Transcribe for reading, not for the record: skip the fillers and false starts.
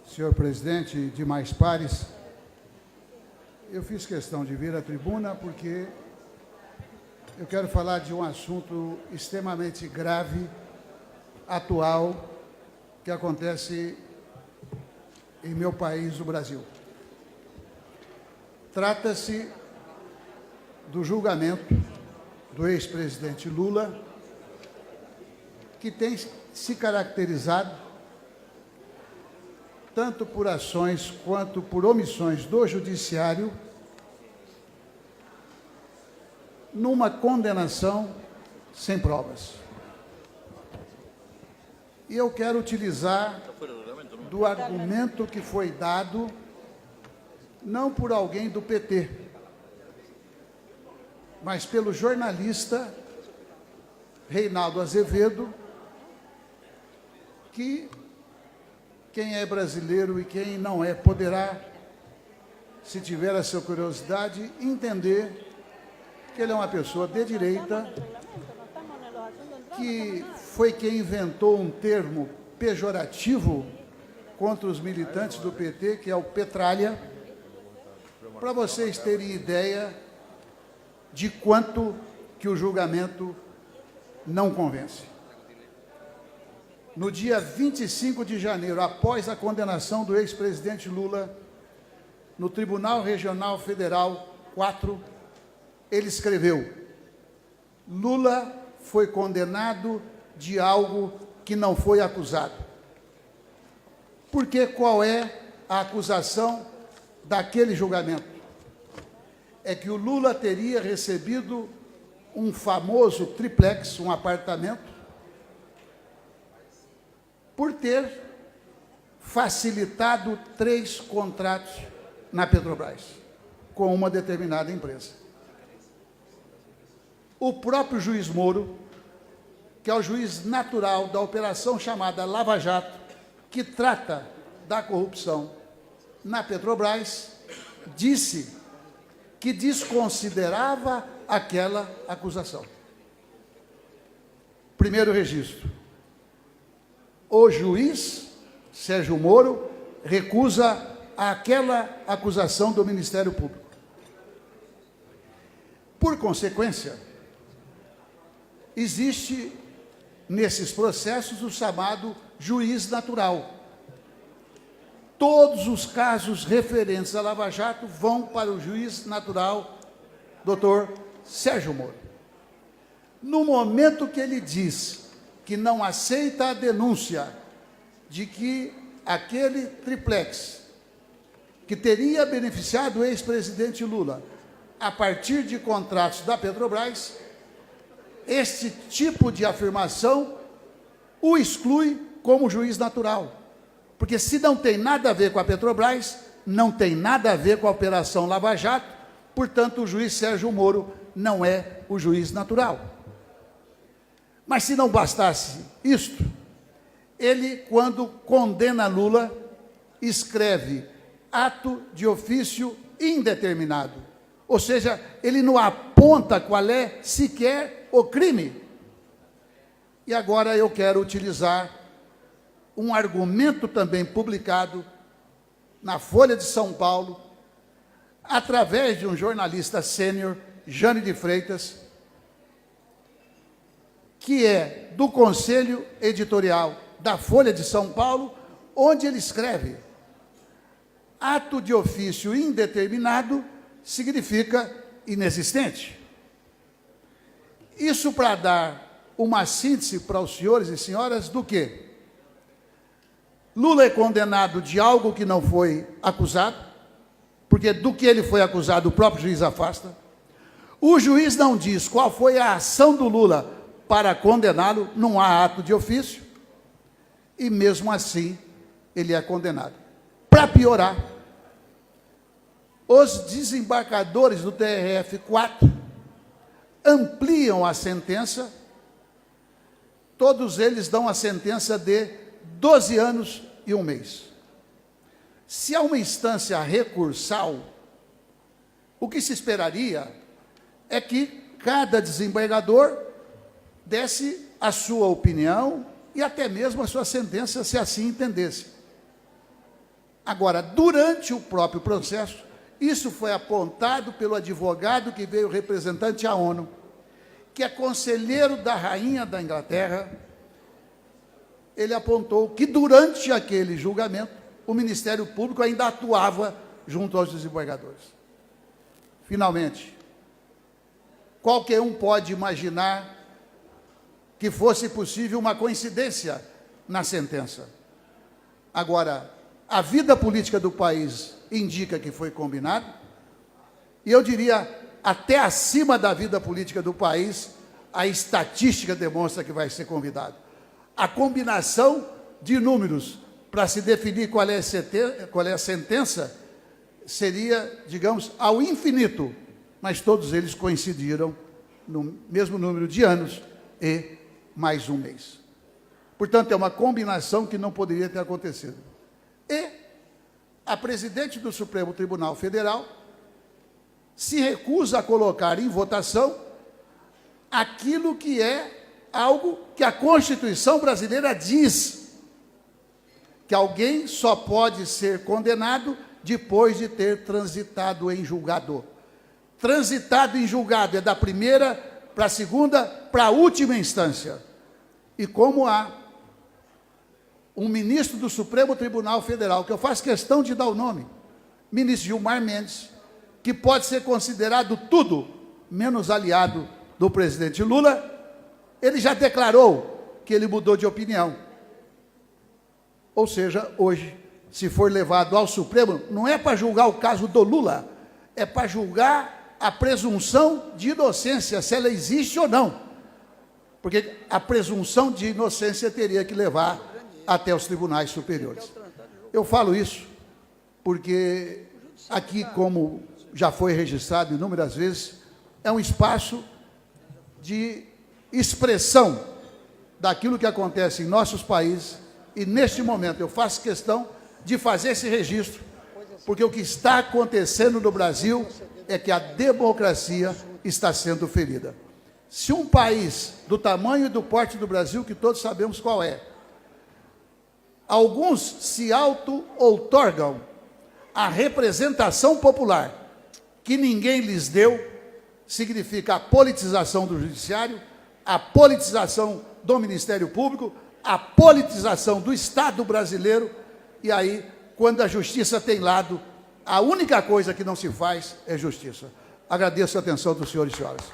Senhor presidente e demais pares, eu fiz questão de vir à tribuna porque eu quero falar de um assunto extremamente grave, atual, que acontece em meu país, o Brasil. Trata-se do julgamento do ex-presidente Lula, que tem se caracterizado tanto por ações quanto por omissões do Judiciário, numa condenação sem provas. E eu quero utilizar do argumento que foi dado, não por alguém do PT, mas pelo jornalista Reinaldo Azevedo, que quem é brasileiro e quem não é poderá, se tiver a sua curiosidade, entender que ele é uma pessoa de direita, que foi quem inventou um termo pejorativo contra os militantes do PT, que é o petralha, para vocês terem ideia de quanto que o julgamento não convence. No dia 25 de janeiro, após a condenação do ex-presidente Lula, no Tribunal Regional Federal 4, ele escreveu: Lula foi condenado de algo que não foi acusado. Porque qual é a acusação daquele julgamento? É que o Lula teria recebido um famoso triplex, um apartamento, por ter facilitado 3 contratos na Petrobras, com uma determinada empresa. O próprio juiz Moro, que é o juiz natural da operação chamada Lava Jato, que trata da corrupção na Petrobras, disse que desconsiderava aquela acusação. Primeiro registro. O juiz Sérgio Moro recusa aquela acusação do Ministério Público. Por consequência, existe nesses processos o chamado juiz natural. Todos os casos referentes à Lava Jato vão para o juiz natural, doutor Sérgio Moro. No momento que ele diz que não aceita a denúncia de que aquele triplex, que teria beneficiado o ex-presidente Lula a partir de contratos da Petrobras, este tipo de afirmação o exclui como juiz natural. Porque se não tem nada a ver com a Petrobras, não tem nada a ver com a Operação Lava Jato, portanto, o juiz Sérgio Moro não é o juiz natural. Mas se não bastasse isto, ele, quando condena Lula, escreve ato de ofício indeterminado. Ou seja, ele não aponta qual é sequer o crime. E agora eu quero utilizar um argumento também publicado na Folha de São Paulo, através de um jornalista sênior, Jane de Freitas, que é do Conselho Editorial da Folha de São Paulo, onde ele escreve: ato de ofício indeterminado significa inexistente. Isso para dar uma síntese para os senhores e senhoras do quê? Lula é condenado de algo que não foi acusado, porque do que ele foi acusado o próprio juiz afasta. O juiz não diz qual foi a ação do Lula para condená-lo, não há ato de ofício, e mesmo assim ele é condenado. Para piorar, os desembargadores do TRF-4 ampliam a sentença, todos eles dão a sentença de 12 anos e 1 mês. Se há uma instância recursal, o que se esperaria é que cada desembargador desse a sua opinião e até mesmo a sua sentença, se assim entendesse. Agora, durante o próprio processo, isso foi apontado pelo advogado que veio representante à ONU, que é conselheiro da rainha da Inglaterra. Ele apontou que durante aquele julgamento, o Ministério Público ainda atuava junto aos desembargadores. Finalmente, qualquer um pode imaginar que fosse possível uma coincidência na sentença. Agora, a vida política do país indica que foi combinado, e eu diria, até acima da vida política do país, a estatística demonstra que vai ser convidado. A combinação de números para se definir qual é a sentença seria, digamos, ao infinito, mas todos eles coincidiram no mesmo número de anos e mais um mês. Portanto, é uma combinação que não poderia ter acontecido. E a presidente do Supremo Tribunal Federal se recusa a colocar em votação aquilo que é algo que a Constituição brasileira diz, que alguém só pode ser condenado depois de ter transitado em julgado. Transitado em julgado é da primeira para a segunda, para a última instância. E como há um ministro do Supremo Tribunal Federal, que eu faço questão de dar o nome, ministro Gilmar Mendes, que pode ser considerado tudo menos aliado do presidente Lula, ele já declarou que ele mudou de opinião. Ou seja, hoje, se for levado ao Supremo, não é para julgar o caso do Lula, é para julgar a presunção de inocência, se ela existe ou não. Porque a presunção de inocência teria que levar até os tribunais superiores. Eu falo isso porque aqui, como já foi registrado inúmeras vezes, é um espaço de expressão daquilo que acontece em nossos países, e neste momento eu faço questão de fazer esse registro, porque o que está acontecendo no Brasil é que a democracia está sendo ferida. Se um país do tamanho e do porte do Brasil, que todos sabemos qual é, alguns se auto-outorgam a representação popular que ninguém lhes deu, significa a politização do judiciário, a politização do Ministério Público, a politização do Estado brasileiro, e aí, quando a justiça tem lado, a única coisa que não se faz é justiça. Agradeço a atenção dos senhores e senhoras.